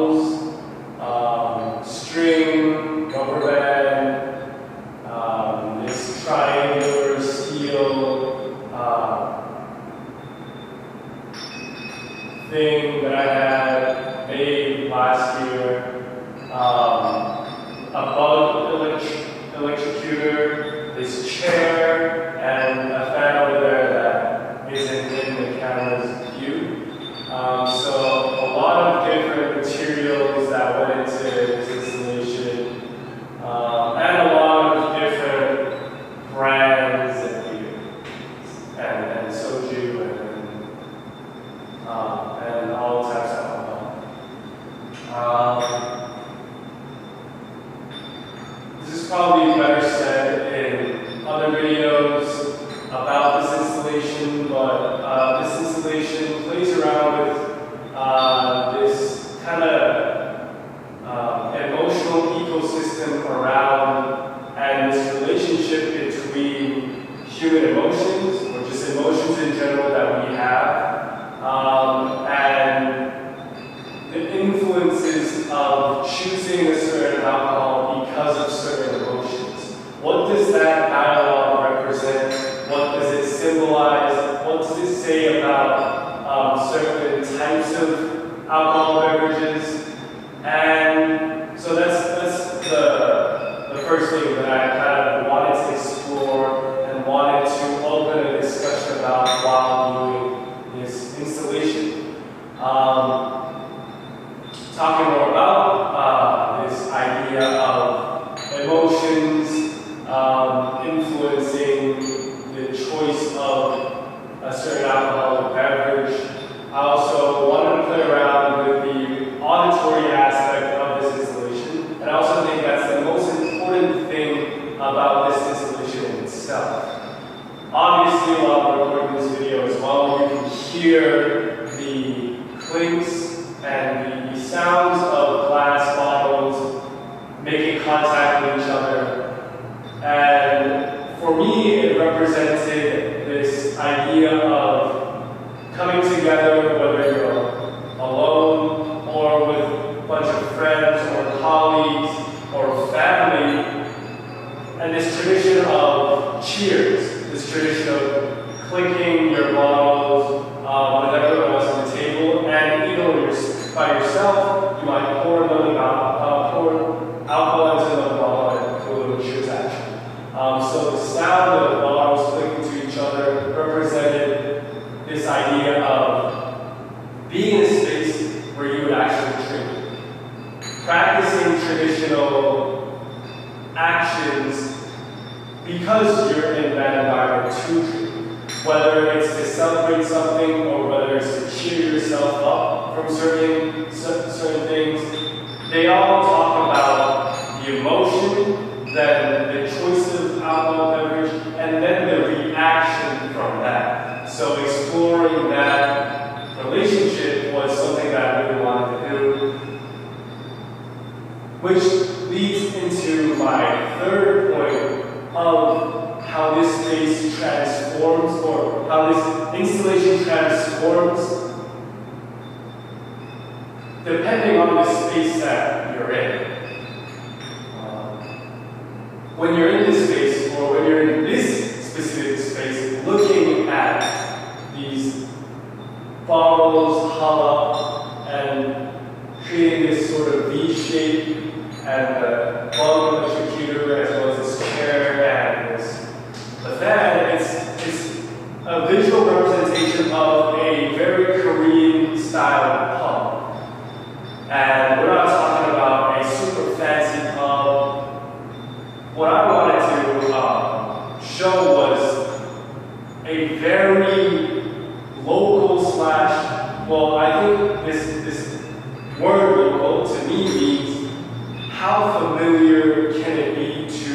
bottles, string, rubber band, this triangular steel thing that I had made last year, a bug electrocutor, this chair, and a fan over there that isn't in the camera's view. So a lot of different materials that went into this installation, and a lot of different brands and soju and all types of alcohol. This is probably better said in other videos about this installation, but this installation plays around with this kind of emotional ecosystem around and this relationship between human emotions, or just emotions in general that we have, and the influences of choosing a certain alcohol because of certain emotions. What does that dialogue represent? What does it symbolize? What does it say about certain types of alcohol beverages? And so that's the first thing that I kind of wanted to explore and wanted to open a discussion about while doing this installation. Talking more about this idea of emotions influencing the choice of a certain alcoholic beverage. I also wanted to play around with the auditory aspect of this installation, and I also think that's the most important thing about this installation in itself. Obviously, while we're recording this video as well, you can hear the clinks and the sounds of glass bottles making contact with each other. And for me, it represented this idea of coming together, whether you're alone or with a bunch of friends or colleagues or family, and this tradition of cheers, this tradition of clinking your bottles with everyone else on the table, and even when you're by yourself, you might pour alcohol into the bottle and do a little cheers action. So the sound of the bottles clicking to each other represented this idea of being in a space where you would actually drink. Practicing traditional actions because you're in that environment to drink. Whether it's to celebrate something or whether it's to cheer yourself up from certain things, they all talk about the emotion, then the choice of alcohol beverage, and then the reaction from that. So exploring that relationship was something that I really wanted to do, which leads into my third point of how this space transforms, or how this installation transforms depending on the space that you're in. When you're in this space, or when you're in this specific space, looking at these bottles hull up and creating this sort of V shape, and the bug electrocutor as well as this chair and the fan, it's a visual representation of a very Korean style pub. And we're not talking about a super fancy pub. What I wanted to show was a very local slash, well, I think this word local to me means how familiar can it be to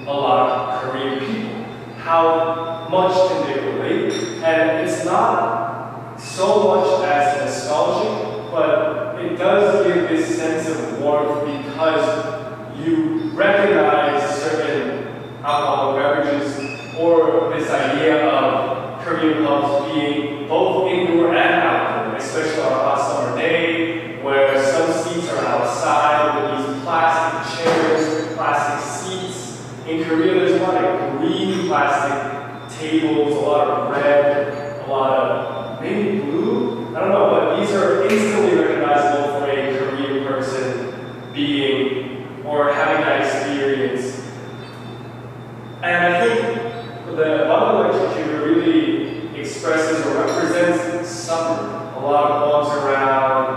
a lot of Korean people? How much can they relate? And it's not so much as nostalgic, but it does give this sense of warmth because you recognize certain alcoholic beverages, or this idea of Korean pubs being both indoor and outdoor, especially on a hot summer day where some seats are lot of red, a lot of maybe blue. I don't know, but these are instantly recognizable for a Korean person being or having that experience. And I think the bottom electrocutor really expresses or represents summer. A lot of bugs around,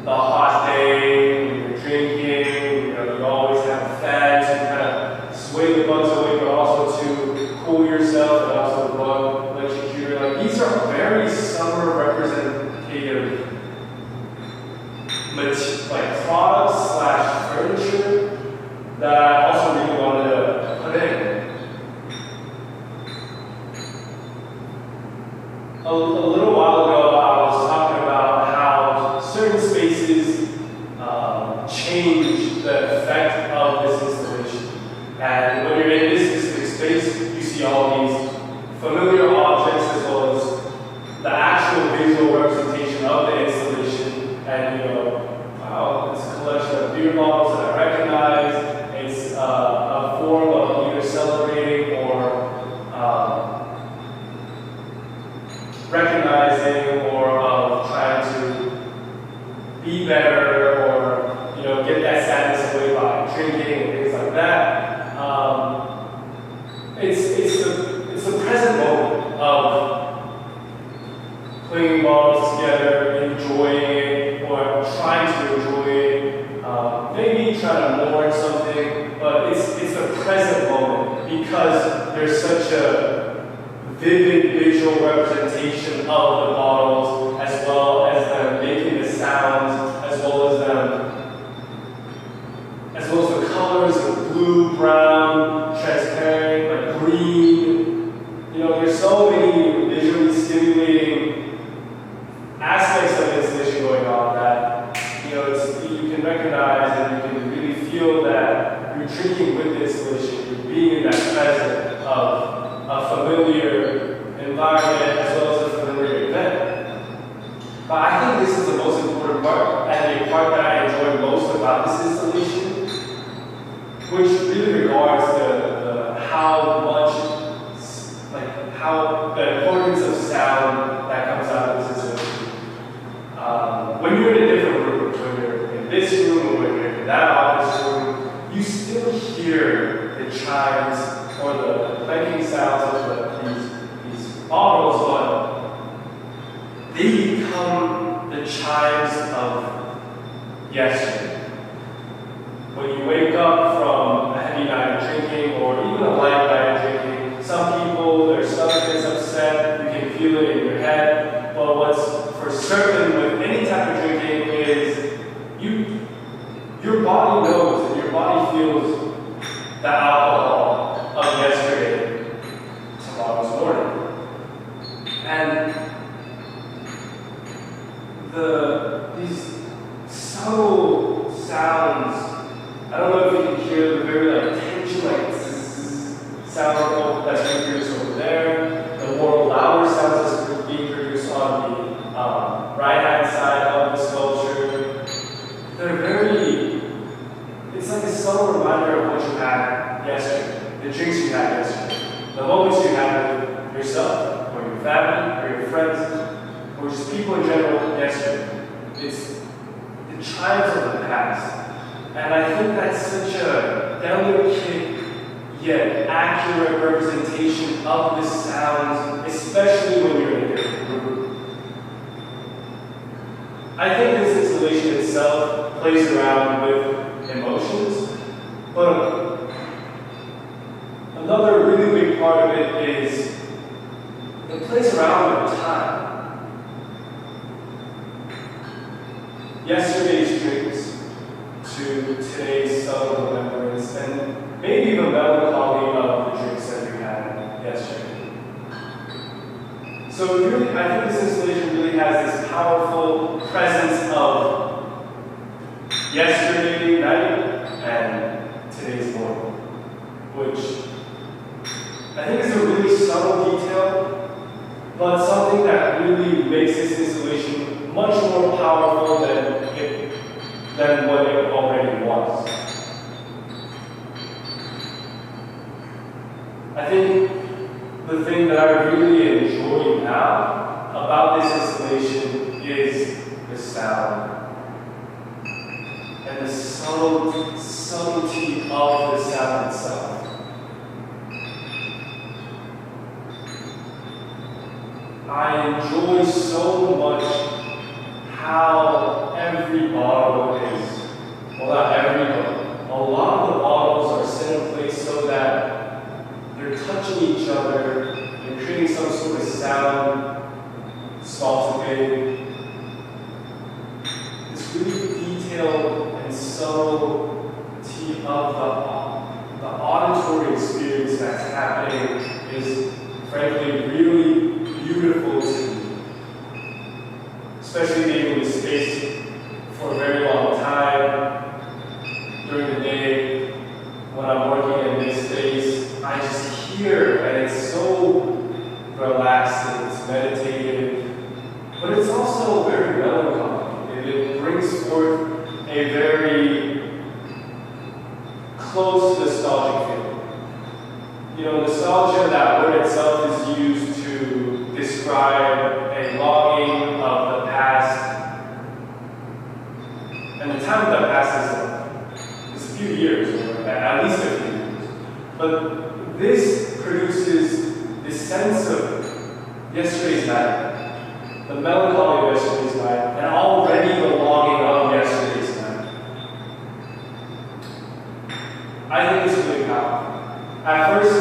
the hot day, when you're drinking, you always have fans to kind of sway the bugs away, but also to cool yourself, and also the bug electrocutor. Like, these are very summer representative like products / furniture that I also really wanted to put in. A little while ago, I was talking about how certain spaces change the effect of this installation. And when you're in this specific space, you see all these familiar objects as well as the actual visual representation of the installation. And wow, it's a collection of beer bottles that I recognize. It's a form of either celebrating or recognizing or of trying to be better or get that sadness away by drinking and things like that. It's the present moment of putting bottles together, enjoying it, or trying to enjoy it. Maybe trying to mourn something, but it's the present moment because there's such a vivid visual representation of the bottles, as well as them making the sounds, as well as the colors of blue, brown, transparent, like green. There's so many visually stimulating aspects of the installation going on that you can recognize and you can really feel that you're drinking with the installation, you're being in that present of a familiar environment as well as a familiar event. But I think this is the most important part, and the part that I enjoy most about this installation, which really regards how the importance of sound that comes out of this installation. When you're in a different room, when you're in this room or when you're in that office room, you still hear the chimes or the clanking sounds of these bottles, but they become the chimes of yesterday. When you wake up from a heavy night of drinking or even a light night of drinking, some people, their stomach is upset, you can feel it in your head, but what's for certain with any type of drinking is your body knows and your body feels the alcohol of yesterday, tomorrow's morning. And these subtle sounds, I don't know if you can hear the very tension, sound that's being produced over there. The more louder sounds that's being produced on the right-hand side of the sculpture. It's like a subtle reminder of what you had yesterday, the drinks you had yesterday, the moments you had with yourself, or your family, or your friends, or just people in general yesterday. It's the chimes of the past. And I think that's such a delicate yet accurate representation of the sounds, especially when you're in a different room. I think this installation itself plays around with emotions, but another really big part of it is it plays around with time. Yesterday's drinks to today's subtle remembrance, and maybe the melancholy of the drinks that you had yesterday. So really, I think this installation really has this powerful presence of yesterday night and today's morning, which I think is a really subtle detail, but something that really makes this installation much more powerful than what it already was. I think the thing that I really enjoy now about this installation is the sound. And the subtlety of the sound itself. I enjoy so much how every bottle is, well, not every, but a lot of the bottles are set in place so that they're touching each other, they're creating some sort of sound, small to big. It's really detailed and subtlety of the auditory experience that's happening is frankly really beautiful to me. Especially being in this space for a very long time. During the day, when I'm working in this space, I just hear, and it's so relaxing, it's meditative, but it's also very melancholy. It brings forth a very close nostalgic feeling. You know, nostalgia, that word itself is used to describe a longing of the past. And the time of the past is a few years, or at least a few years. But this produces this sense of yesterday's night, the melancholy of yesterday's night, and already the longing of yesterday's night. I think it's really powerful. At first,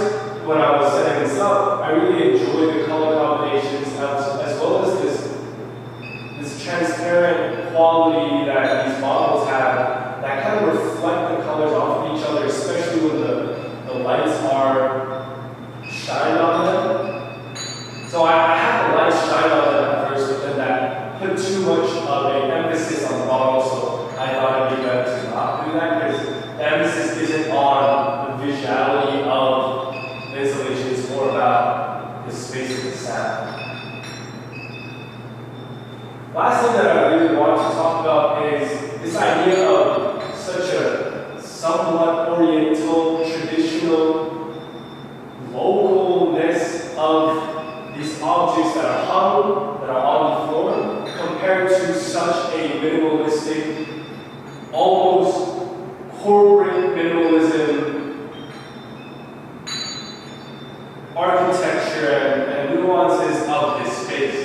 when I was setting this up, I really enjoyed the color combinations as well as this transparent quality that these bottles have that kind of reflect the colors off of each other, especially when the lights are shined on them. So I had the lights shine on them at first, but then that put too much of an emphasis on the bottle, so I thought it'd be better to not do that because the emphasis isn't on the visuality of the installation, it's more about the space of the sound. Last thing that I really want to talk about is this idea of such a somewhat oriental, traditional localness of these objects that are hung, that are on the floor, compared to such a minimalistic, almost corporate minimalism, architecture and nuances of this space.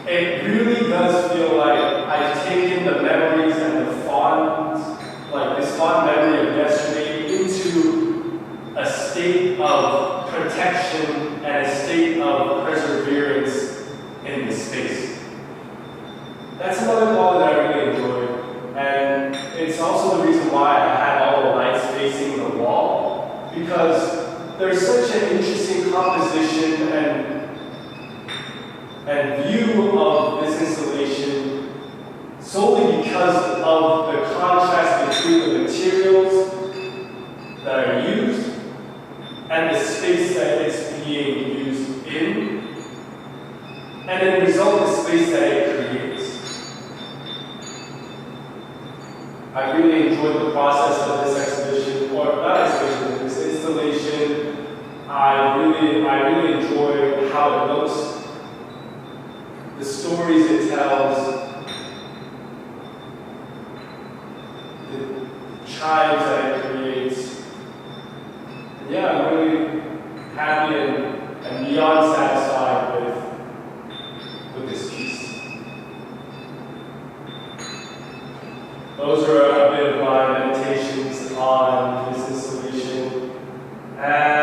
It really does feel like I've taken the memories and the this fond memory of yesterday into a state of protection and a state of perseverance in this space. That's another quality that I really enjoy, and it's also the reason why I had all the lights facing the wall, because there's such an interesting composition and view of this installation solely because of the contrast between the materials that are used and the space that it's being used in, and in result the space that it creates. I really enjoyed the process of this exhibition, or not exhibition, this installation. I really enjoy how it looks, the stories it tells, the chimes that it creates. And yeah, I'm really happy and beyond satisfied with this piece. Those are a bit of my meditations on this installation. And